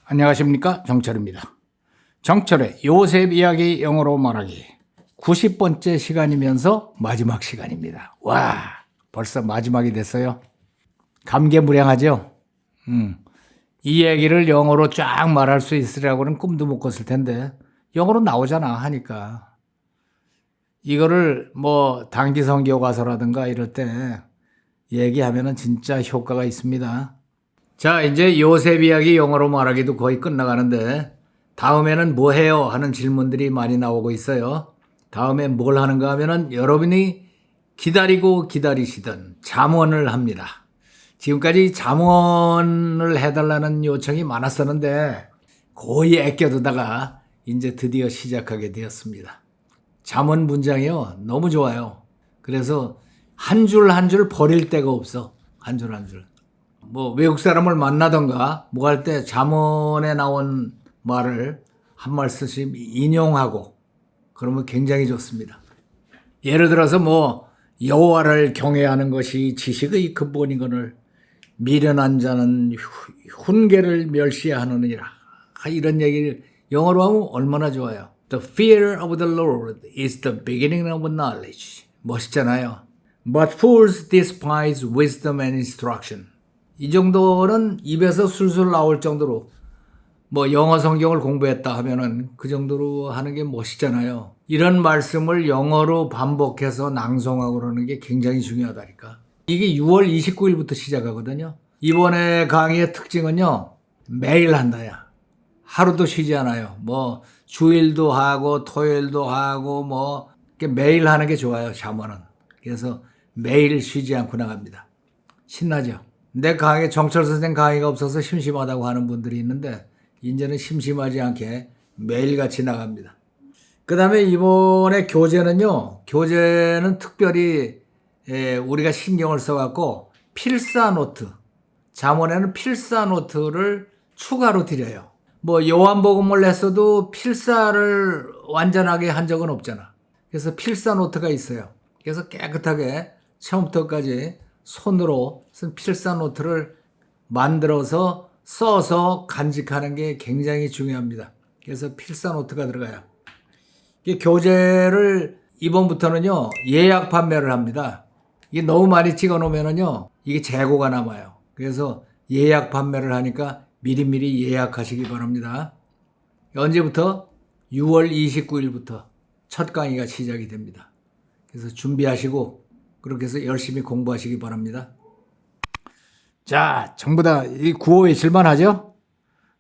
안녕하십니까, 정철입니다. 정철의 요셉 이야기 영어로 말하기 90번째 시간이면서 마지막 시간입니다. 와, 벌써 마지막이 됐어요. 감개무량하죠? 이 얘기를 영어로 쫙 말할 수 있으려고는 꿈도 못 꿨을 텐데 영어로 나오잖아 하니까 이거를 뭐 단기 선교 가서라든가 이럴 때 얘기하면은 진짜 효과가 있습니다. 자, 이제 요셉 이야기 영어로 말하기도 거의 끝나가는데 다음에는 뭐 해요? 하는 질문들이 많이 나오고 있어요. 다음에 뭘 하는가 하면은 여러분이 기다리고 기다리시던 잠언을 합니다. 지금까지 잠언을 해달라는 요청이 많았었는데 거의 아껴두다가 이제 드디어 시작하게 되었습니다. 잠언 문장이요, 너무 좋아요. 그래서 한 줄 한 줄 버릴 데가 없어. 한 줄 한 줄. 뭐 외국 사람을 만나던가 뭐 할 때 잠언에 나온 말을 한 말씀씩 인용하고 그러면 굉장히 좋습니다. 예를 들어서 뭐 여호와를 경외하는 것이 지식의 근본이거늘 미련한 자는 훈계를 멸시하느니라. 이런 얘기를 영어로 하면 얼마나 좋아요. The fear of the Lord is the beginning of knowledge. 멋있잖아요. But fools despise wisdom and instruction. 이 정도는 입에서 술술 나올 정도로 뭐 영어 성경을 공부했다 하면은 그 정도로 하는 게 멋있잖아요. 이런 말씀을 영어로 반복해서 낭송하고 그러는 게 굉장히 중요하다니까. 이게 6월 29일부터 시작하거든요. 이번에 강의의 특징은요, 매일 한다야. 하루도 쉬지 않아요. 뭐 주일도 하고 토요일도 하고 뭐 매일 하는 게 좋아요, 잠언은. 그래서 매일 쉬지 않고 나갑니다. 신나죠? 내 강의, 정철 선생 강의가 없어서 심심하다고 하는 분들이 있는데 이제는 심심하지 않게 매일같이 나갑니다. 그 다음에 이번에 교재는 특별히 우리가 신경을 써갖고 필사노트, 잠언에는 필사노트를 추가로 드려요. 뭐 요한복음을 했어도 필사를 완전하게 한 적은 없잖아. 그래서 필사노트가 있어요. 그래서 깨끗하게 처음부터까지 손으로 쓴 필사노트를 만들어서 써서 간직하는 게 굉장히 중요합니다. 그래서 필사노트가 들어가요. 이 교재를 이번부터는요, 예약 판매를 합니다. 이게 너무 많이 찍어 놓으면은요, 이게 재고가 남아요. 그래서 예약 판매를 하니까 미리미리 예약하시기 바랍니다. 언제부터? 6월 29일부터 첫 강의가 시작이 됩니다. 그래서 준비하시고 그렇게 해서 열심히 공부하시기 바랍니다. 자, 전부 다 이 구호 외칠만 하죠?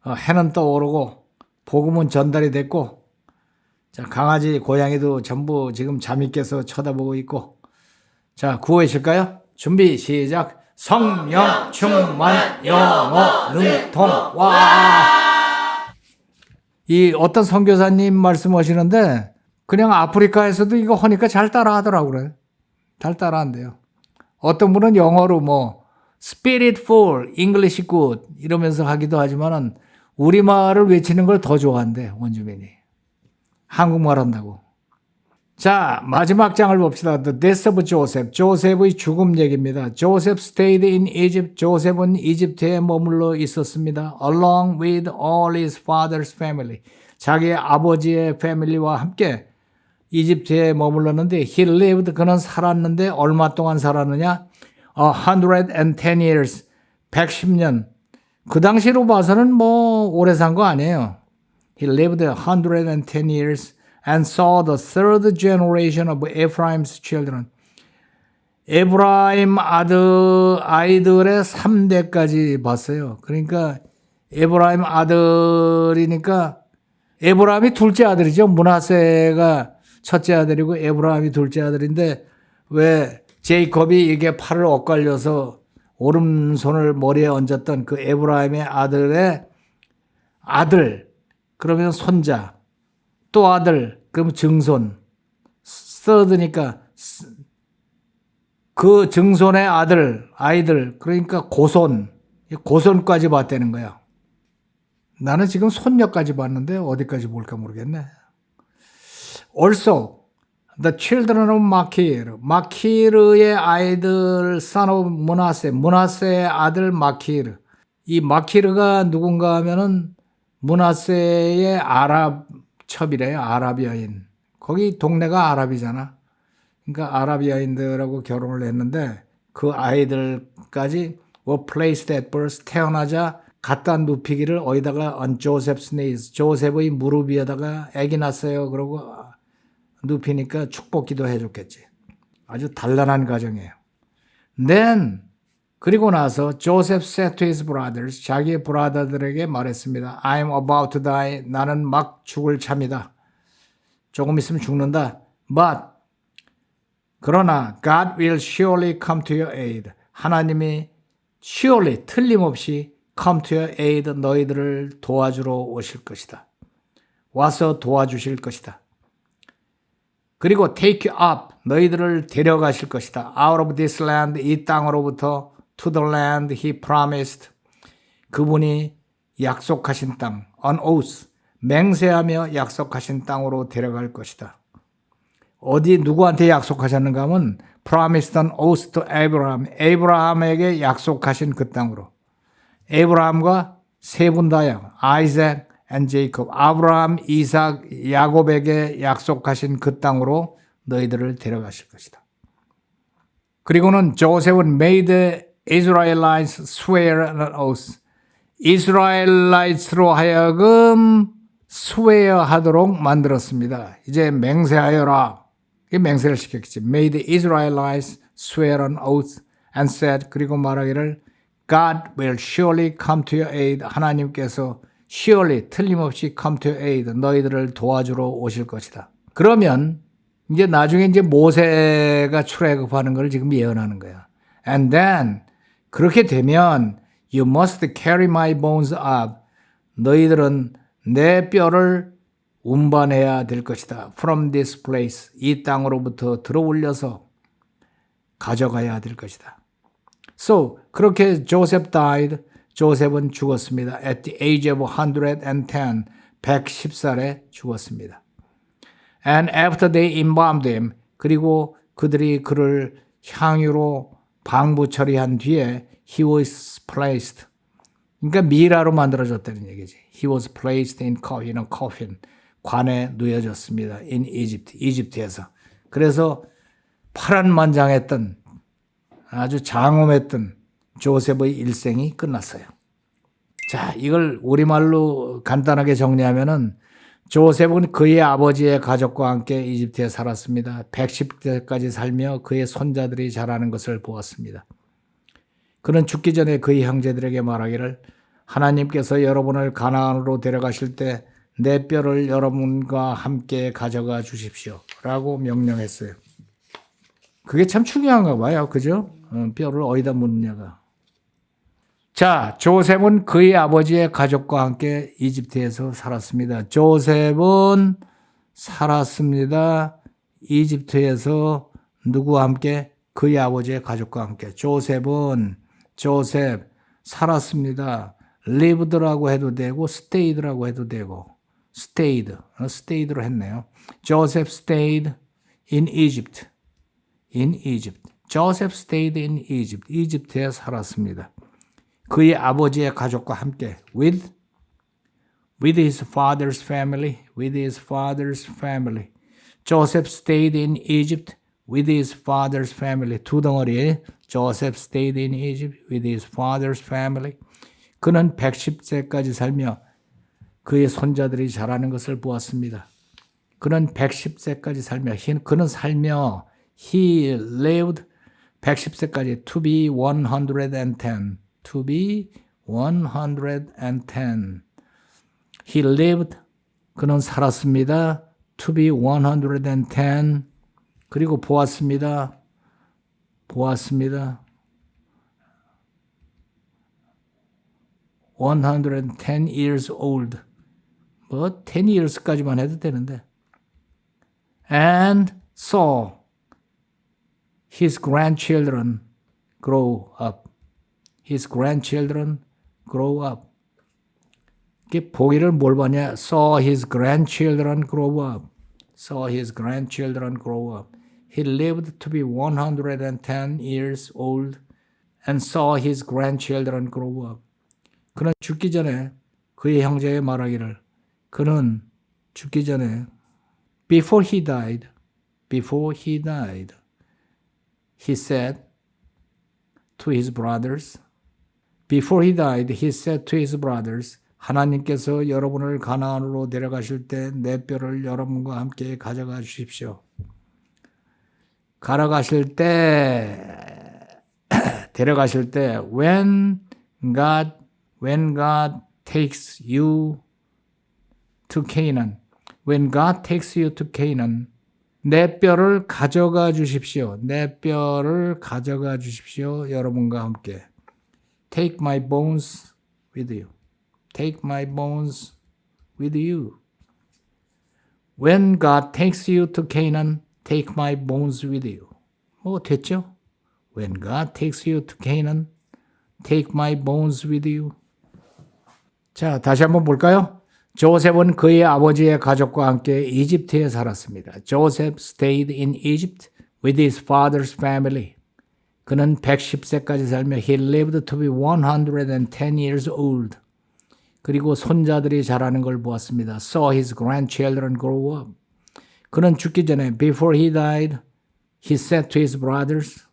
해는 떠오르고 복음은 전달이 됐고, 자, 강아지 고양이도 전부 지금 잠이 깨서 쳐다보고 있고. 자, 구호 외칠까요? 준비 시작. 성령 충만 영어 능통. 와! 이 어떤 선교사님 말씀하시는데 그냥 아프리카에서도 이거 하니까 잘 따라 하더라고 그래. 잘 따라한대요. 어떤 분은 영어로 뭐 Spirit full, English good 이러면서 하기도 하지만은 우리말을 외치는 걸 더 좋아한대, 원주민이. 한국말 한다고. 자, 마지막 장을 봅시다. The death of Joseph. 조셉의 죽음 얘기입니다. Joseph stayed in Egypt. 조셉은 이집트에 머물러 있었습니다. Along with all his father's family. 자기의 아버지의 패밀리와 함께 이집트에 머물렀는데 he lived, 그는 살았는데 얼마 동안 살았느냐? 110 years, 110년. 그 당시로 봐서는 뭐 오래 산 거 아니에요. He lived 110 years and saw the third generation of Ephraim's children. 에브라임 아이들의 3대까지 봤어요. 그러니까 에브라임 아들이니까 에브라임이 둘째 아들이죠. 므낫세가 첫째 아들이고 에브라임이 둘째 아들인데 왜 제이콥이 이게 팔을 엇갈려서 오른손을 머리에 얹었던 그 에브라임의 아들의 아들, 그러면 손자, 또 아들, 그럼 증손, 서드니까 그 증손의 아이들, 그러니까 고손까지 봤다는 거야. 나는 지금 손녀까지 봤는데 어디까지 볼까 모르겠네. Also, the children of Machir. 마키르의 아이들, son of 므낫세. 므낫세의 아들 마키르. 이 마키르가 누군가 하면은 므낫세의 아랍 첩이래요. 아랍 여인. 거기 동네가 아랍이잖아. 그러니까 아랍 여인들하고 결혼을 했는데 그 아이들까지 were placed at birth 태어나자 갖다 눕히기를 어디다가 on Joseph's knees 조셉의 무릎 위에다가 아기 낳았어요. 그러고 눕히니까 축복기도 해줬겠지. 아주 단란한 가정이에요. Then 그리고 나서 Joseph said to his brothers 자기의 브라더들에게 말했습니다. I'm about to die. 나는 막 죽을 참이다. 조금 있으면 죽는다. But 그러나 God will surely come to your aid. 하나님이 surely 틀림없이 come to your aid 너희들을 도와주러 오실 것이다. 와서 도와주실 것이다. 그리고 take you up 너희들을 데려가실 것이다. out of this land 이 땅으로부터 to the land he promised 그분이 약속하신 땅 on oath 맹세하며 약속하신 땅으로 데려갈 것이다. 어디 누구한테 약속하셨는가 하면 promised on oath to Abraham 에이브라함에게 약속하신 그 땅으로 에이브라함과 세 분 다요 아이작 and Jacob 아브라함, 이삭, 야곱에게 약속하신 그 땅으로 너희들을 데려가실 것이다. 그리고는 조셉은 made Israelites swear an oath 이스라엘라이트로 하여금 swear 하도록 만들었습니다. 이제 맹세하여라. 맹세를 시켰겠지. Made Israelites swear an oath and said 그리고 말하기를 God will surely come to your aid 하나님께서 surely 틀림없이 come to your aid 너희들을 도와주러 오실 것이다. 그러면 이제 나중에 이제 모세가 출애굽하는 걸 지금 예언하는 거야. And then 그렇게 되면 you must carry my bones up. 너희들은 내 뼈를 운반해야 될 것이다. From this place. 이 땅으로부터 들어 올려서 가져가야 될 것이다. So 그렇게 Joseph died. 조셉은 죽었습니다. At the age of 110. 110살에 죽었습니다. And after they embalmed him. 그리고 그들이 그를 향유로 방부 처리한 뒤에 he was placed. 그러니까 미라로 만들어졌다는 얘기지. He was placed in a coffin. 관에 누여졌습니다. In Egypt. 이집트에서. 그래서 파란만장했던 아주 장엄했던 조셉의 일생이 끝났어요. 자, 이걸 우리말로 간단하게 정리하면은 조셉은 그의 아버지의 가족과 함께 이집트에 살았습니다. 110세까지 살며 그의 손자들이 자라는 것을 보았습니다. 그는 죽기 전에 그의 형제들에게 말하기를 하나님께서 여러분을 가나안으로 데려가실 때 내 뼈를 여러분과 함께 가져가 주십시오. 라고 명령했어요. 그게 참 중요한가 봐요. 그죠? 뼈를 어디다 묻느냐가. 자, 조셉은 그의 아버지의 가족과 함께 이집트에서 살았습니다. 조셉은 살았습니다. 이집트에서 누구와 함께? 그의 아버지의 가족과 함께. 조셉 살았습니다. lived라고 해도 되고 stayed라고 해도 되고 stayed로 했네요. Joseph stayed in Egypt. Joseph stayed in Egypt. 이집트에 살았습니다. 그의 아버지의 가족과 함께 with his father's family. Joseph stayed in Egypt with his father's family. 두 덩어리. Joseph stayed in Egypt with his father's family. 그는 110세까지 살며 그의 손자들이 자라는 것을 보았습니다. 그는 110세까지 살며 그는 살며 he lived 110세까지 to be 110. To be 110. He lived 그는 살았습니다. To be 110. 그리고 보았습니다. 110 years old. 뭐 10 years까지만 해도 되는데. And saw his grandchildren grow up. 이게 보기를 뭘 봤냐? Saw his grandchildren grow up. He lived to be 110 years old and saw his grandchildren grow up. 그는 죽기 전에 그의 형제에 말하기를 그는 죽기 전에 before he died, he said to his brothers, before he died, he said to his brothers, 하나님께서 여러분을 가나안으로 데려가실 때 내 뼈를 여러분과 함께 가져가 주십시오. 데려가실 때 when God takes you to Canaan, when God takes you to Canaan, 내 뼈를 가져가 주십시오. 내 뼈를 가져가 주십시오. 여러분과 함께. Take my bones with you. Take my bones with you. When God takes you to Canaan, take my bones with you. 됐죠? When God takes you to Canaan, take my bones with you. 자, 다시 한번 볼까요? 조셉은 그의 아버지의 가족과 함께 이집트에 살았습니다. Joseph stayed in Egypt with his father's family. 그는 110세까지 살며 he lived to be 110 years old. 그리고 손자들이 자라는 걸 보았습니다. Saw his grandchildren grow up. 그는 죽기 전에 before he died, he said to his brothers,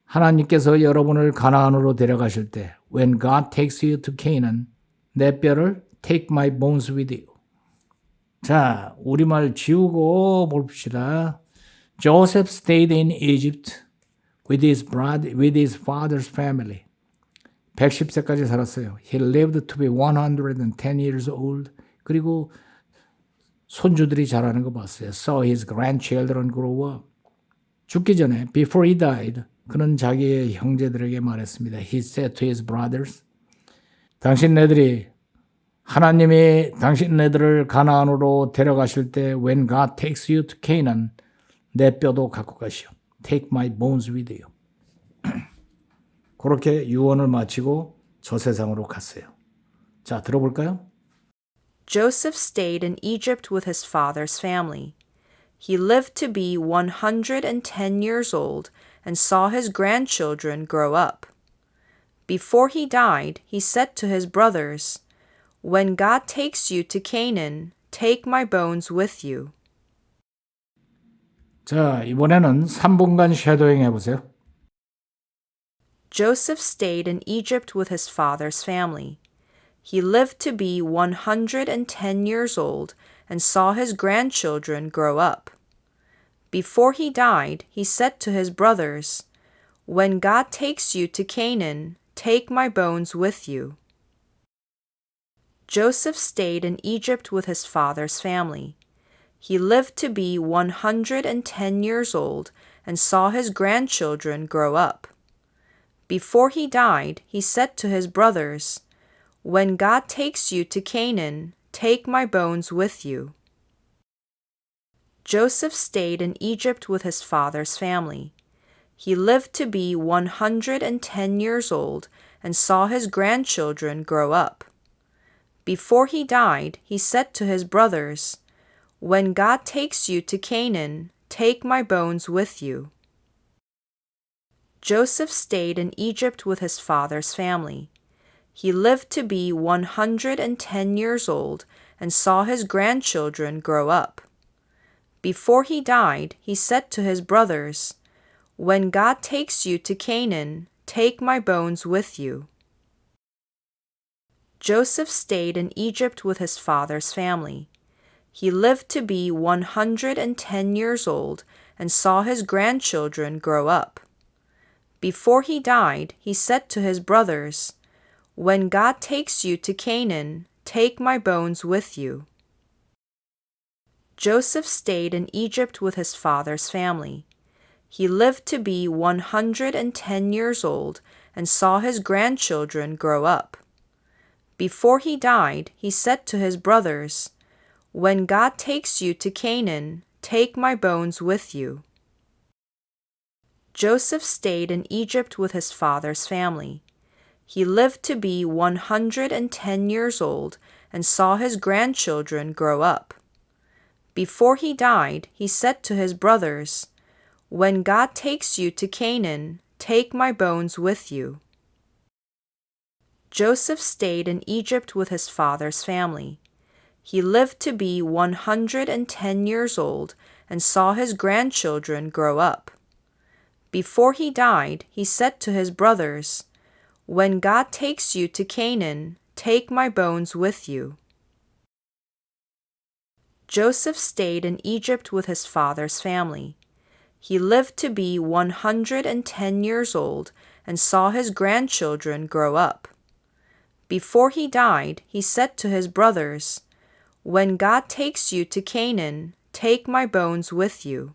하나님께서 여러분을 가나안으로 데려가실 때 when God takes you to Canaan, 내 뼈를 take my bones with you. 자, 우리말 지우고 봅시다. Joseph stayed in Egypt with his father's family. 110세까지 살았어요. He lived to be 110 years old. 그리고 손주들이 자라는 거 봤어요. Saw his grandchildren grow up. 죽기 전에 before he died, 그는 자기의 형제들에게 말했습니다. He said to his brothers, 하나님이 당신네들을 가나안으로 데려가실 때 when God takes you to Canaan, 내 뼈도 갖고 가시오. Take my bones with you. 그렇게 유언을 마치고 저 세상으로 갔어요. 자, 들어볼까요? Joseph stayed in Egypt with his father's family. He lived to be 110 years old and saw his grandchildren grow up. Before he died, he said to his brothers, When God takes you to Canaan, take my bones with you. 자, 이번에는 3분간 쉐도잉 해보세요. Joseph stayed in Egypt with his father's family. He lived to be 110 years old and saw his grandchildren grow up. Before he died, he said to his brothers, When God takes you to Canaan, take my bones with you. Joseph stayed in Egypt with his father's family. He lived to be 110 years old and saw his grandchildren grow up. Before he died, he said to his brothers, When God takes you to Canaan, take my bones with you. Joseph stayed in Egypt with his father's family. He lived to be 110 years old and saw his grandchildren grow up. Before he died, he said to his brothers, When God takes you to Canaan, take my bones with you. Joseph stayed in Egypt with his father's family. He lived to be 110 years old and saw his grandchildren grow up. Before he died, he said to his brothers, When God takes you to Canaan, take my bones with you. Joseph stayed in Egypt with his father's family. He lived to be 110 years old and saw his grandchildren grow up. Before he died, he said to his brothers, When God takes you to Canaan, take my bones with you. Joseph stayed in Egypt with his father's family. He lived to be 110 years old and saw his grandchildren grow up. Before he died, he said to his brothers, When God takes you to Canaan, take my bones with you. Joseph stayed in Egypt with his father's family. He lived to be 110 years old and saw his grandchildren grow up. Before he died, he said to his brothers, When God takes you to Canaan, take my bones with you. Joseph stayed in Egypt with his father's family. He lived to be 110 years old and saw his grandchildren grow up. Before he died, he said to his brothers, "When God takes you to Canaan, take my bones with you." Joseph stayed in Egypt with his father's family. He lived to be 110 years old and saw his grandchildren grow up. Before he died, he said to his brothers, "When God takes you to Canaan, take my bones with you."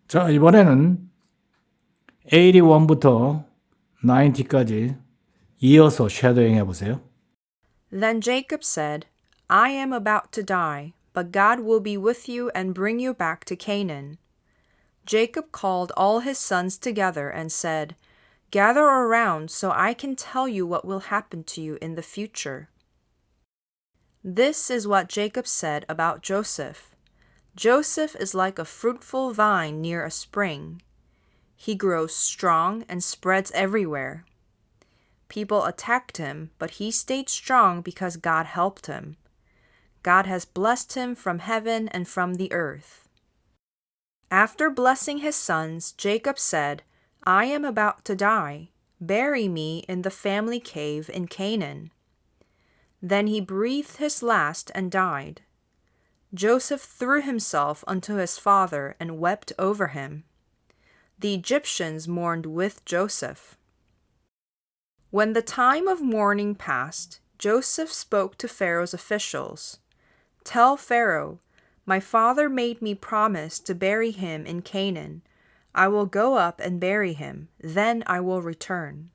자, 이번에는 81부터 90까지 이어서 쉐도잉 해보세요. Then Jacob said, "I am about to die, but God will be with you and bring you back to Canaan." Jacob called all his sons together and said, "Gather around so I can tell you what will happen to you in the future." This is what Jacob said about Joseph. Joseph is like a fruitful vine near a spring. He grows strong and spreads everywhere. People attacked him, but he stayed strong because God helped him. God has blessed him from heaven and from the earth. After blessing his sons, Jacob said, "I am about to die. Bury me in the family cave in Canaan." Then he breathed his last and died. Joseph threw himself onto his father and wept over him. The Egyptians mourned with Joseph. When the time of mourning passed, Joseph spoke to Pharaoh's officials. "Tell Pharaoh, my father made me promise to bury him in Canaan. I will go up and bury him, then I will return."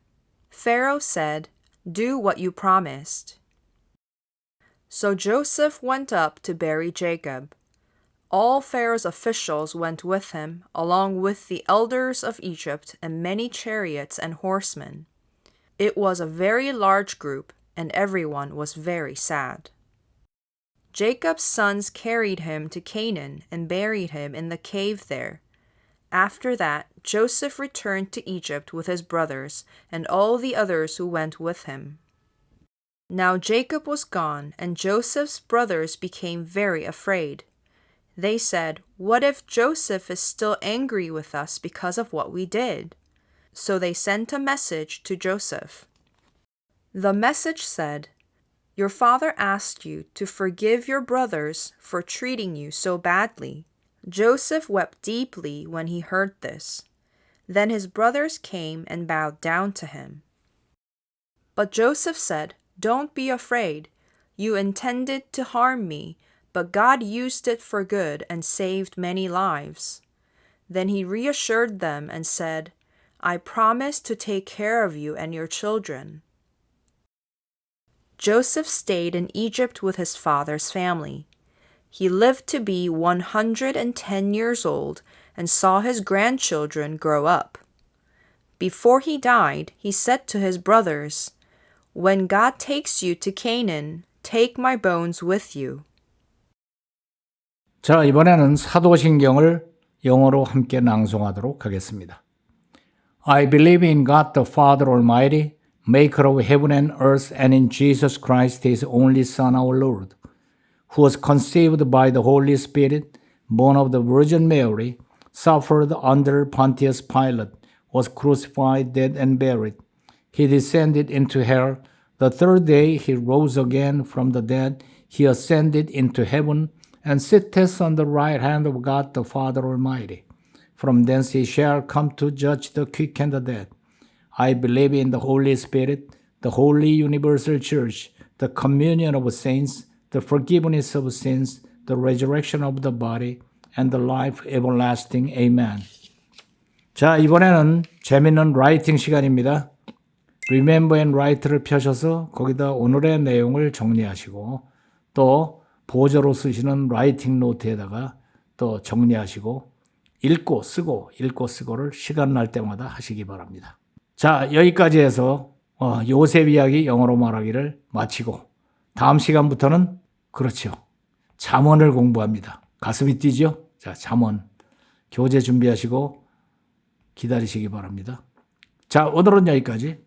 Pharaoh said, "Do what you promised." So Joseph went up to bury Jacob. All Pharaoh's officials went with him, along with the elders of Egypt and many chariots and horsemen. It was a very large group, and everyone was very sad. Jacob's sons carried him to Canaan and buried him in the cave there. After that, Joseph returned to Egypt with his brothers and all the others who went with him. Now Jacob was gone, and Joseph's brothers became very afraid. They said, "What if Joseph is still angry with us because of what we did?" So they sent a message to Joseph. The message said, "Your father asked you to forgive your brothers for treating you so badly." Joseph wept deeply when he heard this. Then his brothers came and bowed down to him. But Joseph said, "Don't be afraid. You intended to harm me, but God used it for good and saved many lives." Then he reassured them and said, "I promise to take care of you and your children." Joseph stayed in Egypt with his father's family. He lived to be 110 years old and saw his grandchildren grow up. Before he died, he said to his brothers, "When God takes you to Canaan, take my bones with you." 자, 이번에는 사도신경을 영어로 함께 낭송하도록 하겠습니다. I believe in God the Father Almighty, maker of heaven and earth, and in Jesus Christ, his only Son, our Lord, who was conceived by the Holy Spirit, born of the Virgin Mary, suffered under Pontius Pilate, was crucified, dead, and buried. He descended into hell. The third day he rose again from the dead. He ascended into heaven and sitteth on the right hand of God the Father Almighty. From thence he shall come to judge the quick and the dead. I believe in the Holy Spirit, the holy universal church, the communion of saints, the forgiveness of sins, the resurrection of the body, and the life everlasting. Amen. 자, 이번에는 재밌는 라이팅 시간입니다. Remember and Write를 펴셔서 거기다 오늘의 내용을 정리하시고 또 보조로 쓰시는 라이팅 노트에다가 또 정리하시고 읽고 쓰고를 시간 날 때마다 하시기 바랍니다. 자, 여기까지 해서 요셉 이야기 영어로 말하기를 마치고 다음 시간부터는 그렇죠. 잠언을 공부합니다. 가슴이 뛰죠? 자, 잠언 교재 준비하시고 기다리시기 바랍니다. 자, 오늘은 여기까지.